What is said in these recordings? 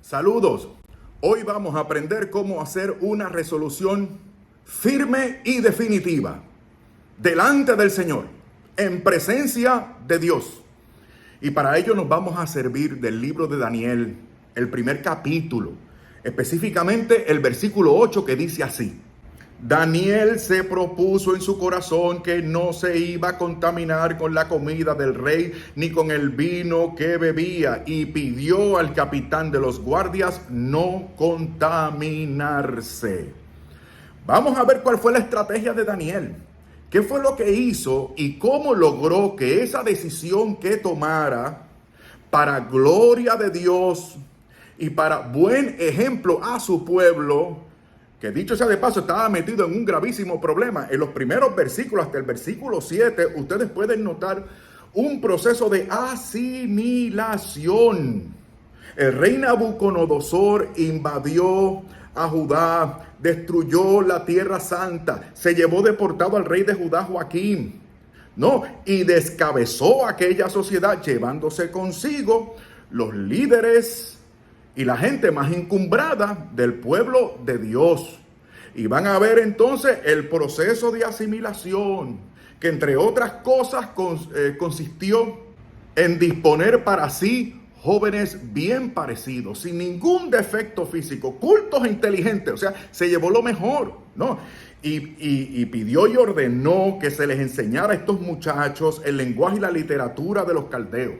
Saludos. Hoy vamos a aprender cómo hacer una resolución firme y definitiva delante del Señor, en presencia de Dios. Y para ello nos vamos a servir del libro de Daniel, el primer capítulo, específicamente el versículo 8 que dice así: Daniel se propuso en su corazón que no se iba a contaminar con la comida del rey ni con el vino que bebía, y pidió al capitán de los guardias no contaminarse. Vamos a ver cuál fue la estrategia de Daniel. ¿Qué fue lo que hizo y cómo logró que esa decisión que tomara para gloria de Dios y para buen ejemplo a su pueblo, que dicho sea de paso estaba metido en un gravísimo problema? En los primeros versículos hasta el versículo 7 ustedes pueden notar un proceso de asimilación. El rey Nabucodonosor invadió a Judá, destruyó la tierra santa, se llevó deportado al rey de Judá, Joaquín, y descabezó aquella sociedad, llevándose consigo los líderes y la gente más encumbrada del pueblo de Dios. Y van a ver entonces el proceso de asimilación, que entre otras cosas consistió en disponer para sí jóvenes bien parecidos, sin ningún defecto físico, cultos e inteligentes. O sea, se llevó lo mejor, Y pidió y ordenó que se les enseñara a estos muchachos el lenguaje y la literatura de los caldeos.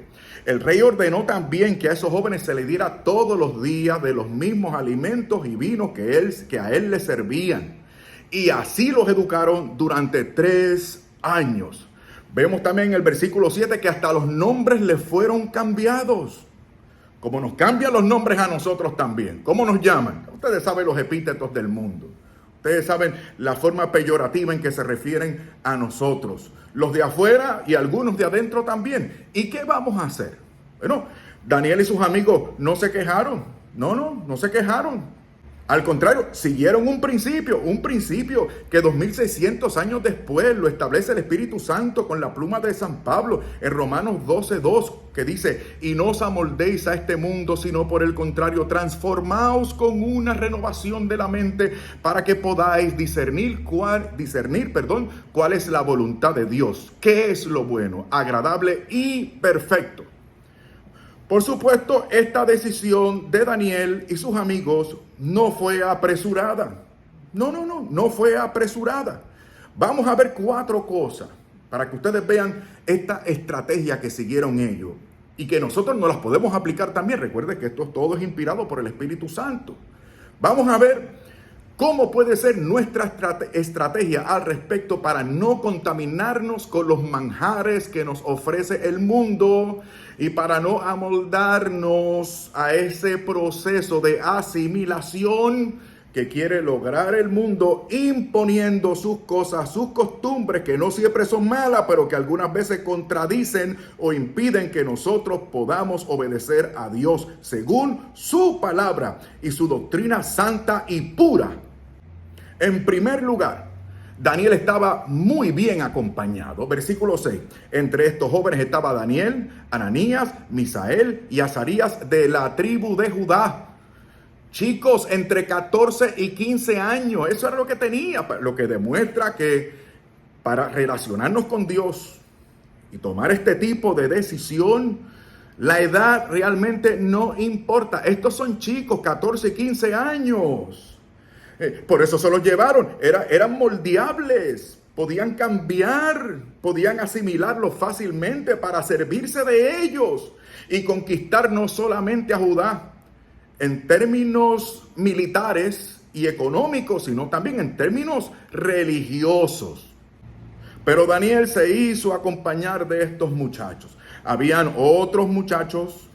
El rey ordenó también que a esos jóvenes se les diera todos los días de los mismos alimentos y vinos que a él le servían. Y así los educaron durante 3 años. Vemos también en el versículo 7 que hasta los nombres les fueron cambiados. Como nos cambian los nombres a nosotros también. ¿Cómo nos llaman? Ustedes saben los epítetos del mundo. Ustedes saben la forma peyorativa en que se refieren a nosotros. Los de afuera y algunos de adentro también. ¿Y qué vamos a hacer? Bueno, Daniel y sus amigos no se quejaron. No se quejaron. Al contrario, siguieron un principio que 2600 años después lo establece el Espíritu Santo con la pluma de San Pablo en Romanos 12:2, que dice: y no os amoldéis a este mundo, sino por el contrario, transformaos con una renovación de la mente para que podáis discernir cuál es la voluntad de Dios, qué es lo bueno, agradable y perfecto. Por supuesto, esta decisión de Daniel y sus amigos no fue apresurada. No fue apresurada. Vamos a ver 4 cosas para que ustedes vean esta estrategia que siguieron ellos y que nosotros no las podemos aplicar también. Recuerden que esto todo es inspirado por el Espíritu Santo. Vamos a ver cómo puede ser nuestra estrategia al respecto para no contaminarnos con los manjares que nos ofrece el mundo y para no amoldarnos a ese proceso de asimilación que quiere lograr el mundo imponiendo sus cosas, sus costumbres, que no siempre son malas, pero que algunas veces contradicen o impiden que nosotros podamos obedecer a Dios según su palabra y su doctrina santa y pura. En primer lugar, Daniel estaba muy bien acompañado. Versículo 6. Entre estos jóvenes estaba Daniel, Ananías, Misael y Azarías de la tribu de Judá. Chicos entre 14 y 15 años. Eso era lo que tenía. Lo que demuestra que para relacionarnos con Dios y tomar este tipo de decisión, la edad realmente no importa. Estos son chicos, 14 y 15 años. Por eso se los llevaron, eran moldeables, podían cambiar, podían asimilarlos fácilmente para servirse de ellos y conquistar no solamente a Judá en términos militares y económicos, sino también en términos religiosos. Pero Daniel se hizo acompañar de estos muchachos. Habían otros muchachos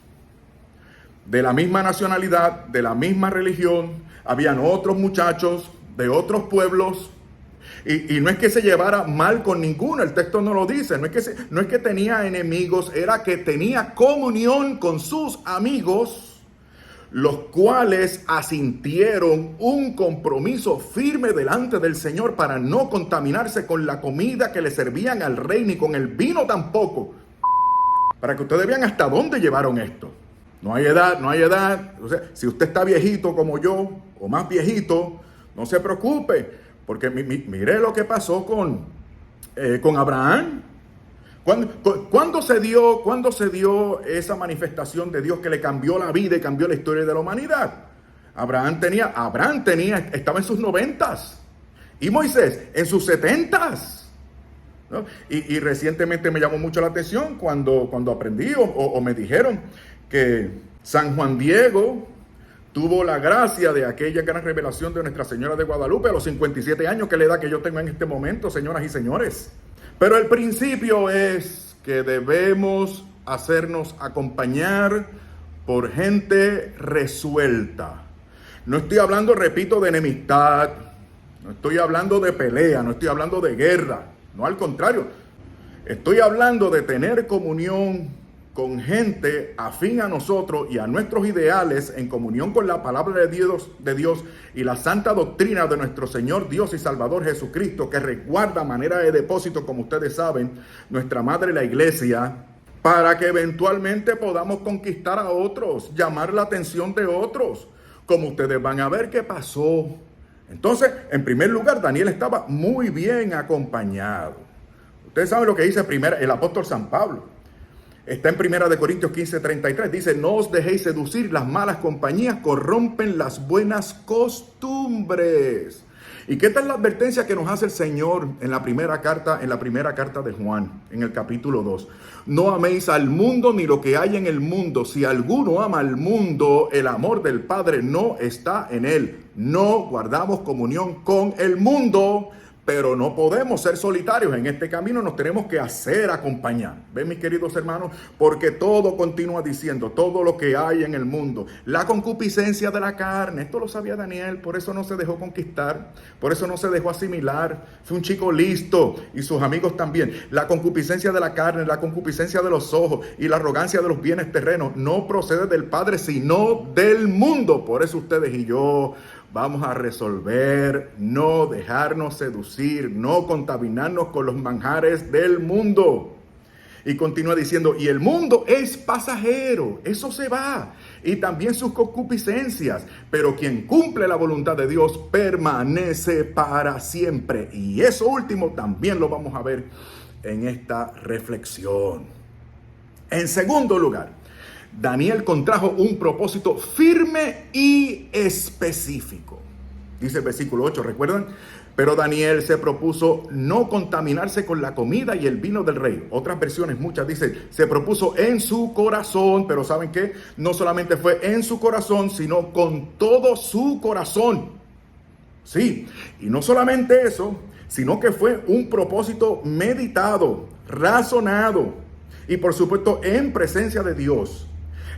de la misma nacionalidad, de la misma religión. Habían otros muchachos de otros pueblos y no es que se llevara mal con ninguno, el texto no lo dice, no es que tenía enemigos, era que tenía comunión con sus amigos, los cuales asintieron un compromiso firme delante del Señor para no contaminarse con la comida que le servían al rey, ni con el vino tampoco. Para que ustedes vean hasta dónde llevaron esto. No hay edad, no hay edad. O sea, si usted está viejito como yo, o más viejito, no se preocupe, porque mire lo que pasó con Abraham. ¿Cuándo se dio esa manifestación de Dios que le cambió la vida y cambió la historia de la humanidad? Abraham estaba en sus 90s. Y Moisés en sus 70s. ¿No? Y recientemente me llamó mucho la atención cuando aprendí o me dijeron que San Juan Diego tuvo la gracia de aquella gran revelación de Nuestra Señora de Guadalupe a los 57 años, que es la edad que yo tengo en este momento, señoras y señores. Pero el principio es que debemos hacernos acompañar por gente resuelta. No estoy hablando, repito, de enemistad, no estoy hablando de pelea, no estoy hablando de guerra, no, al contrario. Estoy hablando de tener comunión con gente afín a nosotros y a nuestros ideales, en comunión con la palabra de Dios y la santa doctrina de nuestro Señor Dios y Salvador Jesucristo, que resguarda a manera de depósito, como ustedes saben, nuestra madre la iglesia, para que eventualmente podamos conquistar a otros, llamar la atención de otros, como ustedes van a ver qué pasó. Entonces, en primer lugar, Daniel estaba muy bien acompañado. Ustedes saben lo que dice el apóstol San Pablo. Está en 1 Corintios 15:33. Dice, no os dejéis seducir, las malas compañías corrompen las buenas costumbres. ¿Y qué tal la advertencia que nos hace el Señor en la primera carta de Juan, en el capítulo 2? No améis al mundo ni lo que hay en el mundo. Si alguno ama al mundo, el amor del Padre no está en él. No guardamos comunión con el mundo, pero no podemos ser solitarios. En este camino nos tenemos que hacer acompañar. ¿Ven, mis queridos hermanos? Porque todo continúa diciendo, todo lo que hay en el mundo. La concupiscencia de la carne. Esto lo sabía Daniel, por eso no se dejó conquistar. Por eso no se dejó asimilar. Fue un chico listo y sus amigos también. La concupiscencia de la carne, la concupiscencia de los ojos y la arrogancia de los bienes terrenos no procede del Padre, sino del mundo. Por eso ustedes y yo vamos a resolver no dejarnos seducir, no contaminarnos con los manjares del mundo. Y continúa diciendo, y el mundo es pasajero, eso se va, y también sus concupiscencias, pero quien cumple la voluntad de Dios permanece para siempre. Y eso último también lo vamos a ver en esta reflexión. En segundo lugar, Daniel contrajo un propósito firme y específico. Dice el versículo 8, ¿recuerdan? Pero Daniel se propuso no contaminarse con la comida y el vino del rey. Otras versiones, muchas dicen, se propuso en su corazón. Pero ¿saben qué? No solamente fue en su corazón, sino con todo su corazón. Sí, y no solamente eso, sino que fue un propósito meditado, razonado y por supuesto en presencia de Dios.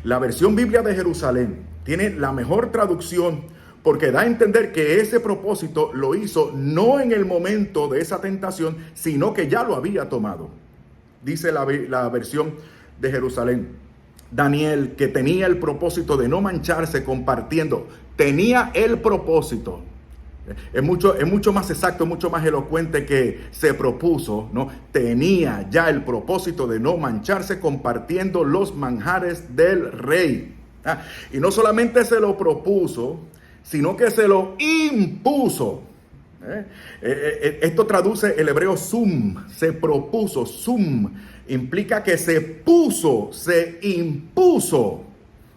La versión Biblia de Jerusalén tiene la mejor traducción porque da a entender que ese propósito lo hizo no en el momento de esa tentación, sino que ya lo había tomado. Dice la versión de Jerusalén. Daniel, que tenía el propósito de no mancharse compartiendo, tenía el propósito. Es mucho más exacto, mucho más elocuente que se propuso, ¿no? Tenía ya el propósito de no mancharse compartiendo los manjares del rey. Y no solamente se lo propuso, sino que se lo impuso. Esto traduce el hebreo sum, se propuso, sum, implica que se puso, se impuso.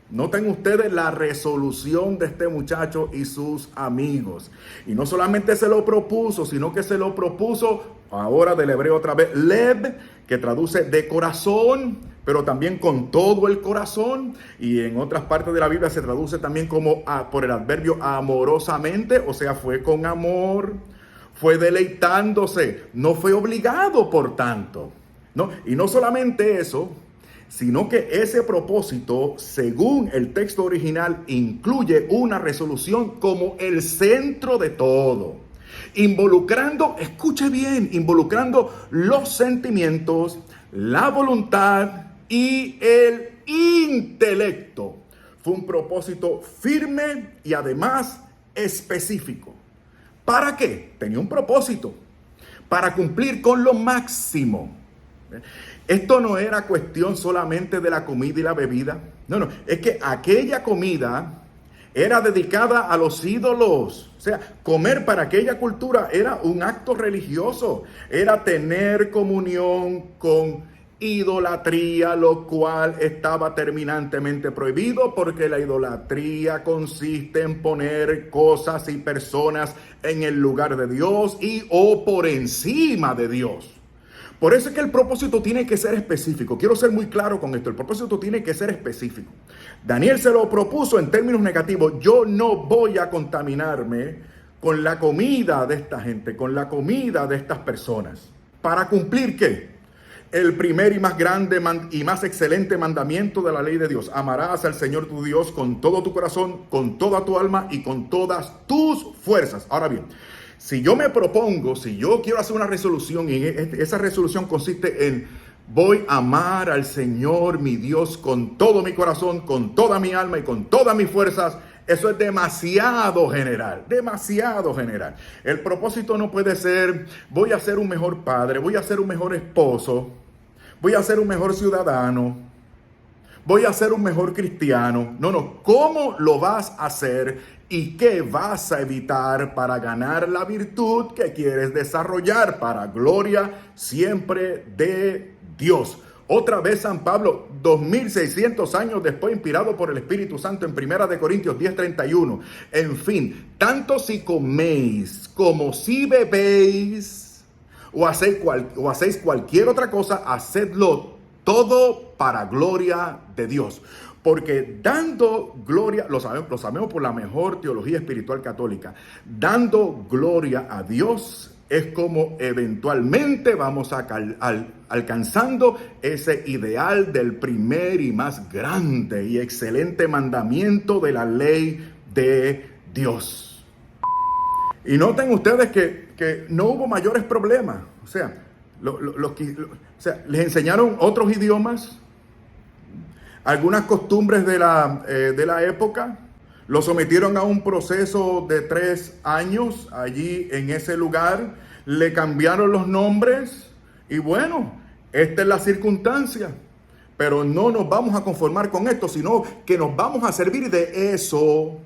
Noten ustedes la resolución de este muchacho y sus amigos. Y no solamente se lo propuso, sino que se lo propuso, ahora del hebreo otra vez, lev, que traduce de corazón, pero también con todo el corazón. Y en otras partes de la Biblia se traduce también como por el adverbio amorosamente, o sea, fue con amor, fue deleitándose, no fue obligado por tanto. ¿No? Y no solamente eso, sino que ese propósito, según el texto original, incluye una resolución como el centro de todo, involucrando, escuche bien, involucrando los sentimientos, la voluntad y el intelecto. Fue un propósito firme y además específico. ¿Para qué? Tenía un propósito, para cumplir con lo máximo. Esto no era cuestión solamente de la comida y la bebida. No, no, es que aquella comida era dedicada a los ídolos. O sea, comer para aquella cultura era un acto religioso. Era tener comunión con idolatría, lo cual estaba terminantemente prohibido, porque la idolatría consiste en poner cosas y personas en el lugar de Dios o por encima de Dios. Por eso es que el propósito tiene que ser específico. Quiero ser muy claro con esto. El propósito tiene que ser específico. Daniel se lo propuso en términos negativos. Yo no voy a contaminarme con la comida de esta gente, con la comida de estas personas. ¿Para cumplir qué? El primer y más grande y más excelente mandamiento de la ley de Dios. Amarás al Señor tu Dios con todo tu corazón, con toda tu alma y con todas tus fuerzas. Ahora bien, si yo me propongo, si yo quiero hacer una resolución y esa resolución consiste en voy a amar al Señor mi Dios con todo mi corazón, con toda mi alma y con todas mis fuerzas, eso es demasiado general, demasiado general. El propósito no puede ser voy a ser un mejor padre, voy a ser un mejor esposo, voy a ser un mejor ciudadano, voy a ser un mejor cristiano. No, no, ¿cómo lo vas a hacer? ¿Y qué vas a evitar para ganar la virtud que quieres desarrollar para gloria siempre de Dios? Otra vez San Pablo, 2600 años después, inspirado por el Espíritu Santo en 1 Corintios 10:31. En fin, tanto si coméis como si bebéis o hacéis cualquier otra cosa, hacedlo todo para gloria de Dios. Porque dando gloria, lo sabemos por la mejor teología espiritual católica, dando gloria a Dios es como eventualmente vamos alcanzando ese ideal del primer y más grande y excelente mandamiento de la ley de Dios. Y noten ustedes que no hubo mayores problemas. O sea, les enseñaron otros idiomas, algunas costumbres de la época, lo sometieron a un proceso de 3 años allí en ese lugar, le cambiaron los nombres y bueno, esta es la circunstancia. Pero no nos vamos a conformar con esto, sino que nos vamos a servir de eso,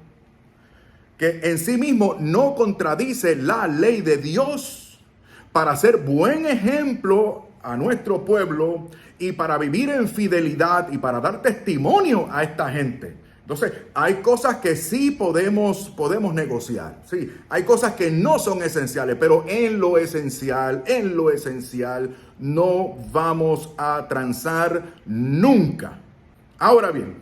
que en sí mismo no contradice la ley de Dios, para ser buen ejemplo a nuestro pueblo y para vivir en fidelidad y para dar testimonio a esta gente. Entonces, hay cosas que sí podemos negociar. Sí, hay cosas que no son esenciales, pero en lo esencial, no vamos a transar nunca. Ahora bien,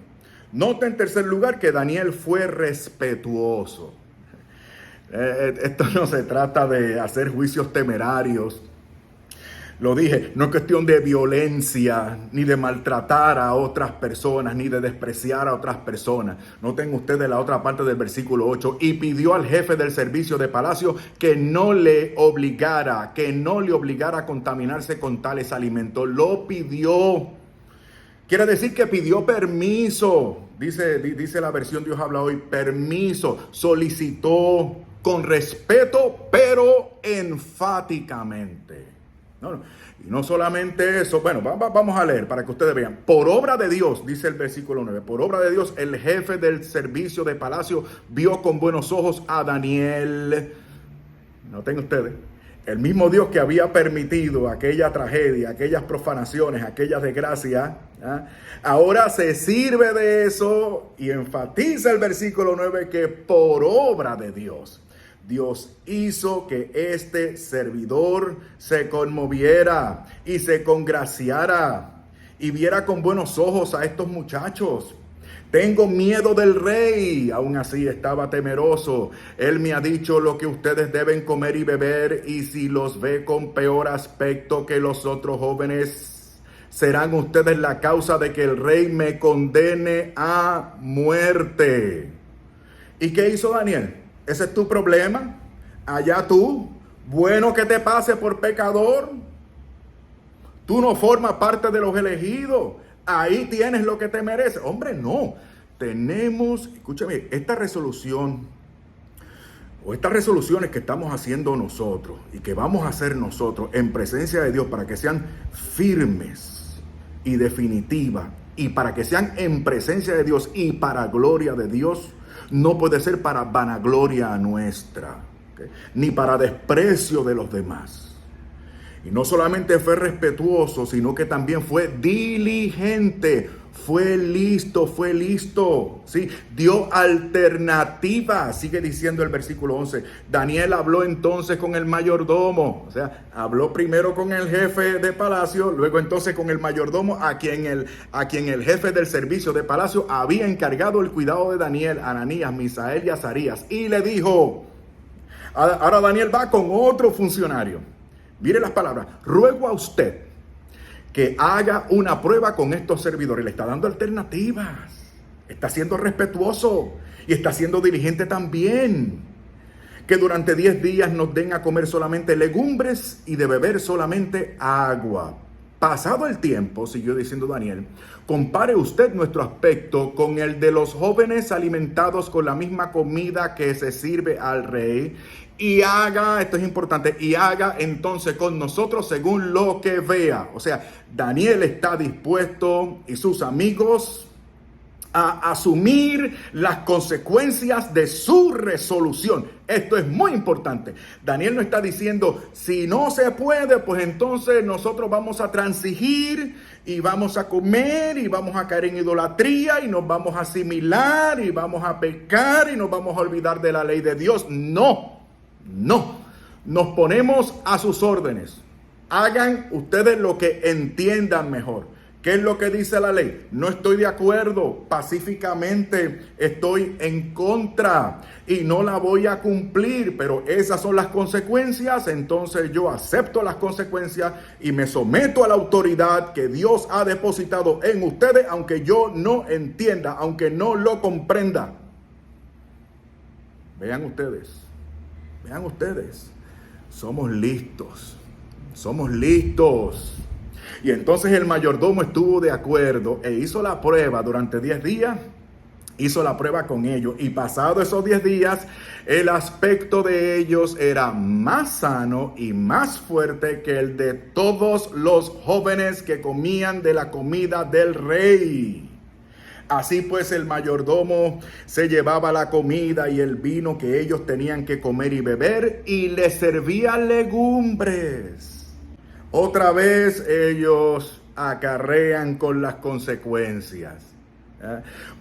nota en tercer lugar que Daniel fue respetuoso. Esto no se trata de hacer juicios temerarios. Lo dije, no es cuestión de violencia, ni de maltratar a otras personas, ni de despreciar a otras personas. Noten ustedes la otra parte del versículo 8. Y pidió al jefe del servicio de palacio que no le obligara a contaminarse con tales alimentos. Lo pidió. Quiere decir que pidió permiso. Dice la versión Dios habla hoy, permiso. Solicitó con respeto, pero enfáticamente. No. Y no solamente eso, bueno, vamos a leer para que ustedes vean. Por obra de Dios, dice el versículo 9, por obra de Dios, el jefe del servicio de palacio vio con buenos ojos a Daniel. Noten ustedes, el mismo Dios que había permitido aquella tragedia, aquellas profanaciones, aquellas desgracias, ahora se sirve de eso y enfatiza el versículo 9 que por obra de Dios, Dios hizo que este servidor se conmoviera y se congraciara y viera con buenos ojos a estos muchachos. Tengo miedo del rey, aún así estaba temeroso. Él me ha dicho lo que ustedes deben comer y beber, y si los ve con peor aspecto que los otros jóvenes, serán ustedes la causa de que el rey me condene a muerte. ¿Y qué hizo Daniel? ¿Ese es tu problema? Allá tú, bueno que te pase por pecador. Tú no formas parte de los elegidos. Ahí tienes lo que te mereces. Hombre, no. Tenemos, escúchame, esta resolución, o estas resoluciones que estamos haciendo nosotros y que vamos a hacer nosotros en presencia de Dios para que sean firmes y definitivas y para que sean en presencia de Dios y para gloria de Dios, no puede ser para vanagloria nuestra, ¿okay? Ni para desprecio de los demás. Y no solamente fue respetuoso, sino que también fue diligente. Fue listo, ¿sí? Dio alternativa, sigue diciendo el versículo 11. Daniel habló entonces con el mayordomo, o sea, habló primero con el jefe de palacio, luego entonces con el mayordomo, a quien el jefe del servicio de palacio había encargado el cuidado de Daniel, Ananías, Misael y Azarías, y le dijo, ahora Daniel va con otro funcionario. Mire las palabras, ruego a usted que haga una prueba con estos servidores. Le está dando alternativas, está siendo respetuoso y está siendo diligente también. Que durante 10 días nos den a comer solamente legumbres y de beber solamente agua. Pasado el tiempo, siguió diciendo Daniel, compare usted nuestro aspecto con el de los jóvenes alimentados con la misma comida que se sirve al rey, y haga, esto es importante, y haga entonces con nosotros según lo que vea. O sea, Daniel está dispuesto y sus amigos a asumir las consecuencias de su resolución. Esto es muy importante. Daniel no está diciendo, si no se puede, pues entonces nosotros vamos a transigir y vamos a comer y vamos a caer en idolatría y nos vamos a asimilar y vamos a pecar y nos vamos a olvidar de la ley de Dios. No, nos ponemos a sus órdenes. Hagan ustedes lo que entiendan mejor. ¿Qué es lo que dice la ley? No estoy de acuerdo, pacíficamente estoy en contra y no la voy a cumplir, pero esas son las consecuencias, entonces yo acepto las consecuencias y me someto a la autoridad que Dios ha depositado en ustedes, aunque yo no entienda, aunque no lo comprenda. Vean ustedes, somos listos. Y entonces el mayordomo estuvo de acuerdo e hizo la prueba durante 10 días, hizo la prueba con ellos, y pasado esos 10 días, el aspecto de ellos era más sano y más fuerte que el de todos los jóvenes que comían de la comida del rey. Así pues el mayordomo se llevaba la comida y el vino que ellos tenían que comer y beber, y les servía legumbres. Otra vez ellos acarrean con las consecuencias.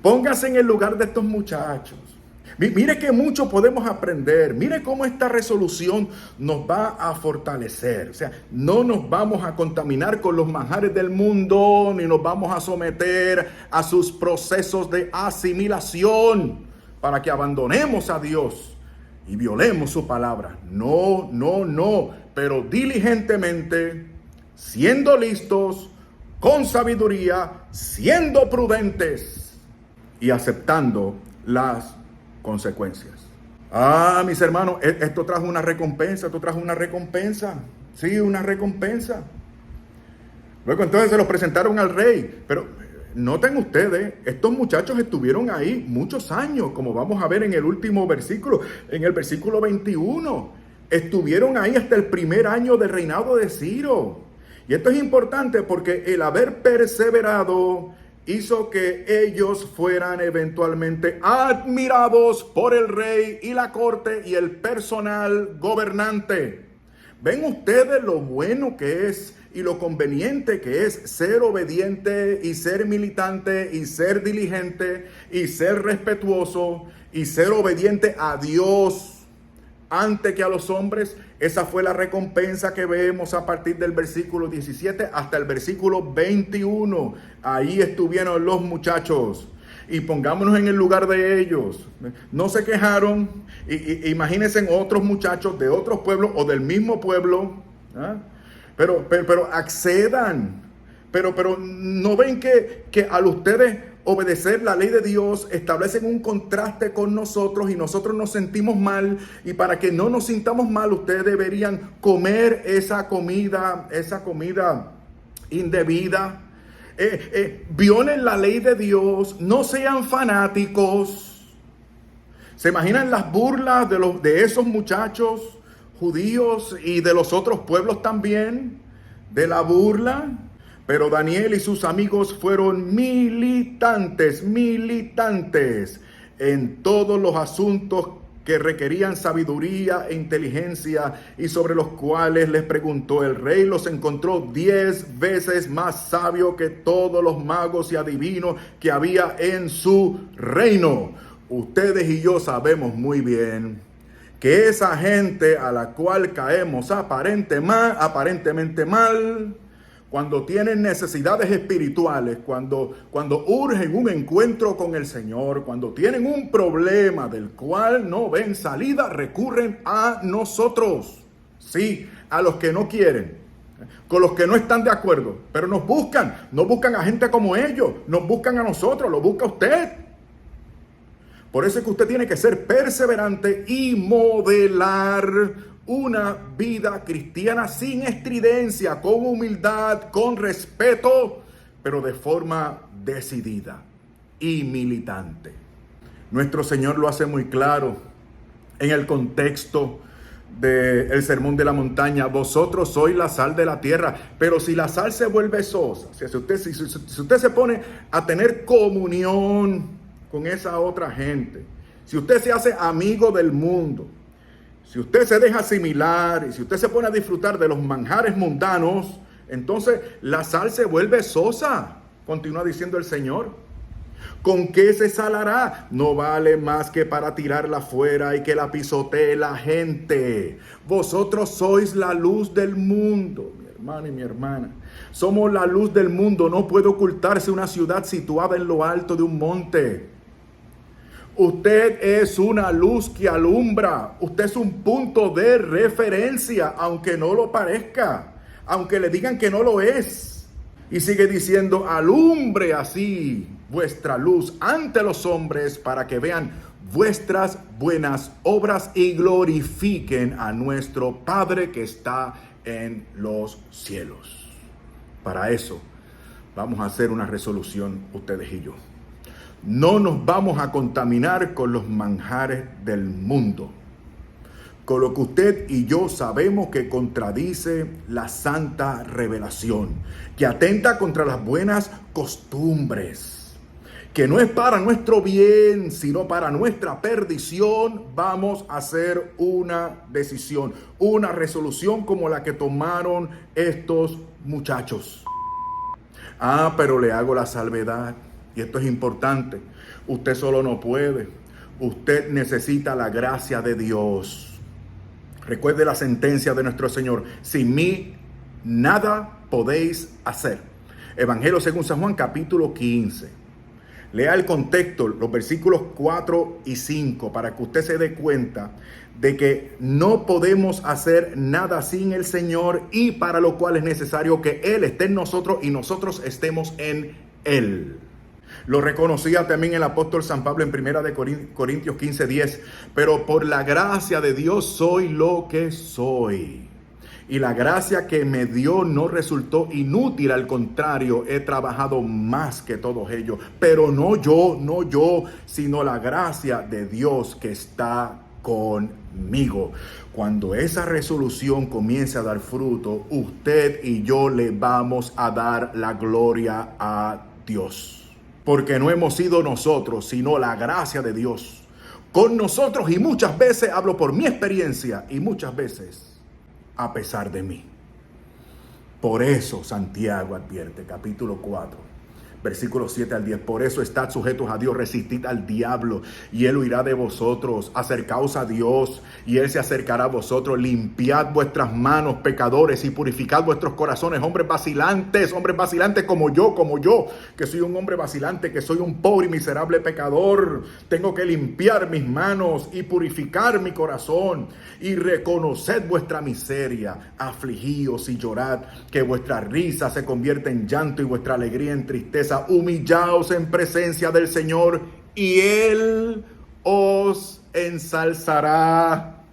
Póngase en el lugar de estos muchachos. Mire que mucho podemos aprender. Mire cómo esta resolución nos va a fortalecer. O sea, no nos vamos a contaminar con los manjares del mundo, ni nos vamos a someter a sus procesos de asimilación para que abandonemos a Dios y violemos su palabra. No. Pero diligentemente, siendo listos, con sabiduría, siendo prudentes y aceptando las consecuencias. Mis hermanos, esto trajo una recompensa, Sí, una recompensa. Luego entonces se los presentaron al rey, pero noten ustedes, estos muchachos estuvieron ahí muchos años, como vamos a ver en el último versículo, en el versículo 21. Estuvieron ahí hasta el primer año del reinado de Ciro. Y esto es importante porque el haber perseverado hizo que ellos fueran eventualmente admirados por el rey y la corte y el personal gobernante. ¿Ven ustedes lo bueno que es y lo conveniente que es ser obediente y ser militante y ser diligente y ser respetuoso y ser obediente a Dios antes que a los hombres? Esa fue la recompensa que vemos a partir del versículo 17 hasta el versículo 21. Ahí estuvieron los muchachos. Y pongámonos en el lugar de ellos. No se quejaron. Imagínense otros muchachos de otros pueblos o del mismo pueblo. Pero accedan. Pero no ven que al ustedes obedecer la ley de Dios establecen un contraste con nosotros y nosotros nos sentimos mal, y para que no nos sintamos mal ustedes deberían comer esa comida indebida. Violen la ley de Dios, no sean fanáticos. ¿Se imaginan las burlas de esos muchachos judíos y de los otros pueblos también? De la burla. Pero Daniel y sus amigos fueron militantes en todos los asuntos que requerían sabiduría e inteligencia y sobre los cuales les preguntó el rey. Los encontró 10 veces más sabio que todos los magos y adivinos que había en su reino. Ustedes y yo sabemos muy bien que esa gente a la cual caemos aparentemente mal, cuando tienen necesidades espirituales, cuando urgen un encuentro con el Señor, cuando tienen un problema del cual no ven salida, recurren a nosotros. Sí, a los que no quieren, con los que no están de acuerdo, pero no buscan a gente como ellos, nos buscan a nosotros, lo busca usted. Por eso es que usted tiene que ser perseverante y modelar una vida cristiana sin estridencia, con humildad, con respeto, pero de forma decidida y militante. Nuestro Señor lo hace muy claro en el contexto del Sermón de la Montaña. Vosotros sois la sal de la tierra, pero si la sal se vuelve sosa, si usted se pone a tener comunión con esa otra gente, si usted se hace amigo del mundo, si usted se deja asimilar y si usted se pone a disfrutar de los manjares mundanos, entonces la sal se vuelve sosa. Continúa diciendo el Señor. ¿Con qué se salará? No vale más que para tirarla fuera y que la pisotee la gente. Vosotros sois la luz del mundo, mi hermano y mi hermana. Somos la luz del mundo. No puede ocultarse una ciudad situada en lo alto de un monte. Usted es una luz que alumbra. Usted es un punto de referencia, aunque no lo parezca, aunque le digan que no lo es. Y sigue diciendo, alumbre así vuestra luz ante los hombres para que vean vuestras buenas obras y glorifiquen a nuestro Padre que está en los cielos. Para eso vamos a hacer una resolución ustedes y yo. No nos vamos a contaminar con los manjares del mundo, con lo que usted y yo sabemos que contradice la santa revelación, que atenta contra las buenas costumbres, que no es para nuestro bien, sino para nuestra perdición. Vamos a hacer una decisión, una resolución como la que tomaron estos muchachos. Pero le hago la salvedad. Y esto es importante. Usted solo no puede. Usted necesita la gracia de Dios. Recuerde la sentencia de nuestro Señor. Sin mí nada podéis hacer. Evangelio según San Juan, capítulo 15. Lea el contexto, los versículos 4 y 5, para que usted se dé cuenta de que no podemos hacer nada sin el Señor y para lo cual es necesario que Él esté en nosotros y nosotros estemos en Él. Lo reconocía también el apóstol San Pablo en 1 Corintios 15:10. Pero por la gracia de Dios soy lo que soy. Y la gracia que me dio no resultó inútil, al contrario, he trabajado más que todos ellos. Pero no yo, sino la gracia de Dios que está conmigo. Cuando esa resolución comience a dar fruto, usted y yo le vamos a dar la gloria a Dios. Porque no hemos sido nosotros, sino la gracia de Dios con nosotros. Y muchas veces, hablo por mi experiencia, y muchas veces a pesar de mí. Por eso Santiago advierte, capítulo 4, versículos 7 al 10. Por eso estad sujetos a Dios, resistid al diablo y él huirá de vosotros. Acercaos a Dios y él se acercará a vosotros. Limpiad vuestras manos, pecadores, y purificad vuestros corazones, hombres vacilantes como yo, que soy un hombre vacilante, que soy un pobre y miserable pecador. Tengo que limpiar mis manos y purificar mi corazón. Y reconoced vuestra miseria, afligíos y llorad, que vuestra risa se convierta en llanto y vuestra alegría en tristeza. Humillaos en presencia del Señor y Él os ensalzará.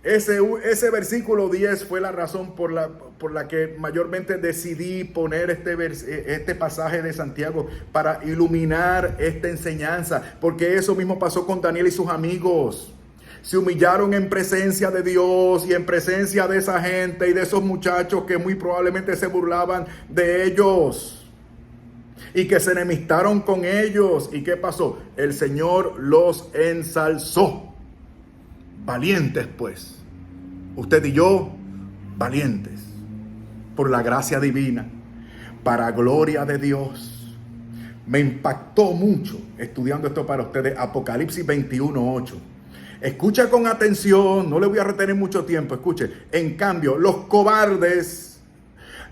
Ese versículo 10 fue la razón por la que mayormente decidí poner este pasaje de Santiago para iluminar esta enseñanza, porque eso mismo pasó con Daniel y sus amigos. Se humillaron en presencia de Dios y en presencia de esa gente y de esos muchachos que muy probablemente se burlaban de ellos y que se enemistaron con ellos. ¿Y qué pasó? El Señor los ensalzó. Valientes pues, usted y yo, valientes, por la gracia divina, para gloria de Dios. Me impactó mucho estudiando esto para ustedes, Apocalipsis 21:8. Escucha con atención, no le voy a retener mucho tiempo, escuche. En cambio, los cobardes,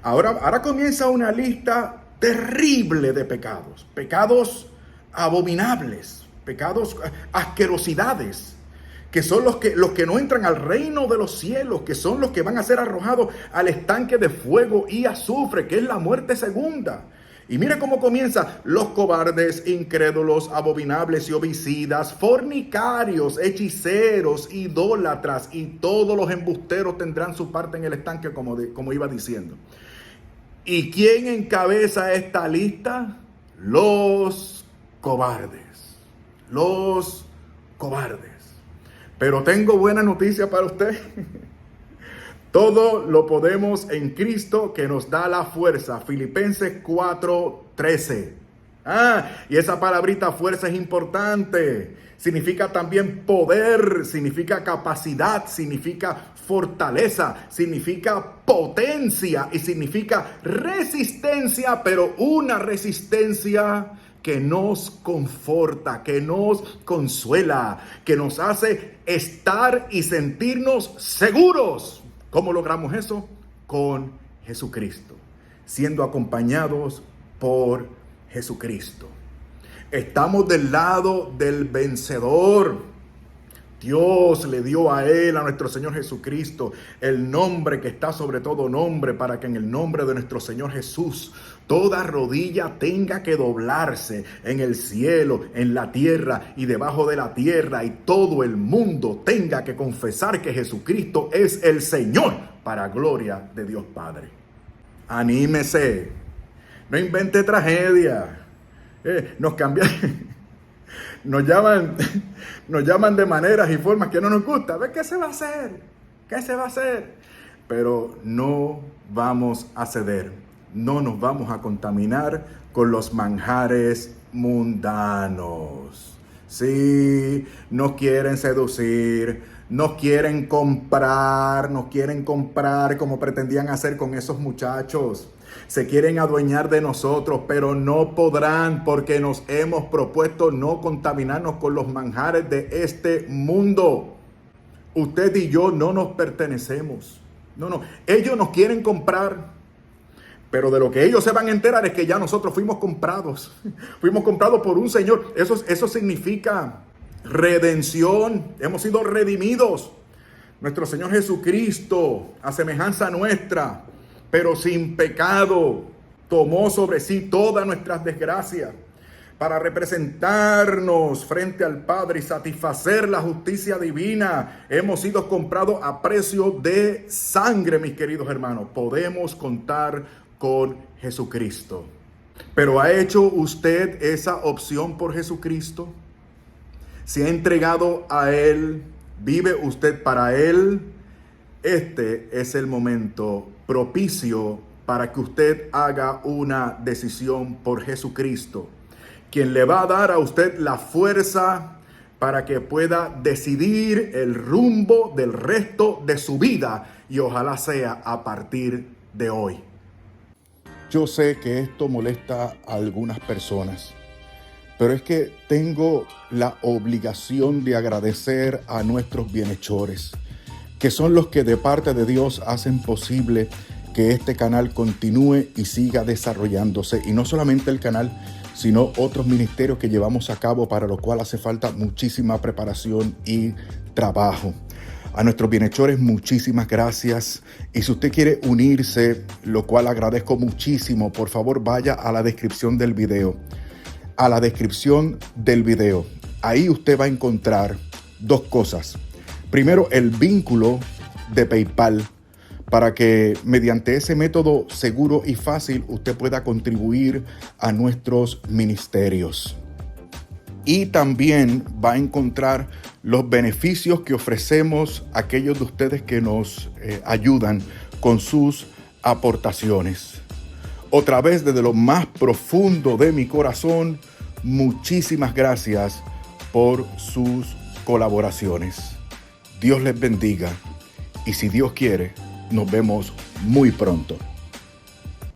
ahora comienza una lista terrible de pecados, pecados abominables, pecados, asquerosidades, que son los que no entran al reino de los cielos, que son los que van a ser arrojados al estanque de fuego y azufre, que es la muerte segunda. Y mire cómo comienza: los cobardes, incrédulos, abominables y homicidas, fornicarios, hechiceros, idólatras y todos los embusteros tendrán su parte en el estanque, como iba diciendo. ¿Y quién encabeza esta lista? Los cobardes. Los cobardes. Pero tengo buena noticia para usted. Todo lo podemos en Cristo que nos da la fuerza. Filipenses 4:13. Y esa palabrita fuerza es importante. Significa también poder, significa capacidad, significa fortaleza, significa potencia y significa resistencia, pero una resistencia que nos conforta, que nos consuela, que nos hace estar y sentirnos seguros. ¿Cómo logramos eso? Con Jesucristo, siendo acompañados por Jesucristo. Estamos del lado del vencedor. Dios le dio a él, a nuestro Señor Jesucristo, el nombre que está sobre todo nombre, para que en el nombre de nuestro Señor Jesús toda rodilla tenga que doblarse en el cielo, en la tierra y debajo de la tierra, y todo el mundo tenga que confesar que Jesucristo es el Señor, para gloria de Dios Padre. Anímese, no invente tragedia. Nos llaman de maneras y formas que no nos gusta. A ver, ¿qué se va a hacer? ¿Qué se va a hacer? Pero no vamos a ceder. No nos vamos a contaminar con los manjares mundanos. Sí, nos quieren seducir, nos quieren comprar como pretendían hacer con esos muchachos. Se quieren adueñar de nosotros, pero no podrán, porque nos hemos propuesto no contaminarnos con los manjares de este mundo. Usted y yo no nos pertenecemos. No. Ellos nos quieren comprar, pero de lo que ellos se van a enterar es que ya nosotros fuimos comprados. Fuimos comprados por un Señor. Eso significa redención. Hemos sido redimidos. Nuestro Señor Jesucristo, a semejanza nuestra, pero sin pecado, tomó sobre sí todas nuestras desgracias para representarnos frente al Padre y satisfacer la justicia divina. Hemos sido comprados a precio de sangre, mis queridos hermanos. Podemos contar con Jesucristo. Pero ¿ha hecho usted esa opción por Jesucristo? ¿Se ha entregado a Él? ¿Vive usted para Él? Este es el momento propicio para que usted haga una decisión por Jesucristo, quien le va a dar a usted la fuerza para que pueda decidir el rumbo del resto de su vida, y ojalá sea a partir de hoy. Yo sé que esto molesta a algunas personas, pero es que tengo la obligación de agradecer a nuestros bienhechores, que son los que de parte de Dios hacen posible que este canal continúe y siga desarrollándose. Y no solamente el canal, sino otros ministerios que llevamos a cabo, para lo cual hace falta muchísima preparación y trabajo. A nuestros bienhechores, muchísimas gracias. Y si usted quiere unirse, lo cual agradezco muchísimo, por favor vaya a la descripción del video. A la descripción del video. Ahí usted va a encontrar dos cosas. Primero, el vínculo de PayPal, para que mediante ese método seguro y fácil usted pueda contribuir a nuestros ministerios. Y también va a encontrar los beneficios que ofrecemos a aquellos de ustedes que nos ayudan con sus aportaciones. Otra vez, desde lo más profundo de mi corazón, muchísimas gracias por sus colaboraciones. Dios les bendiga y si Dios quiere, nos vemos muy pronto.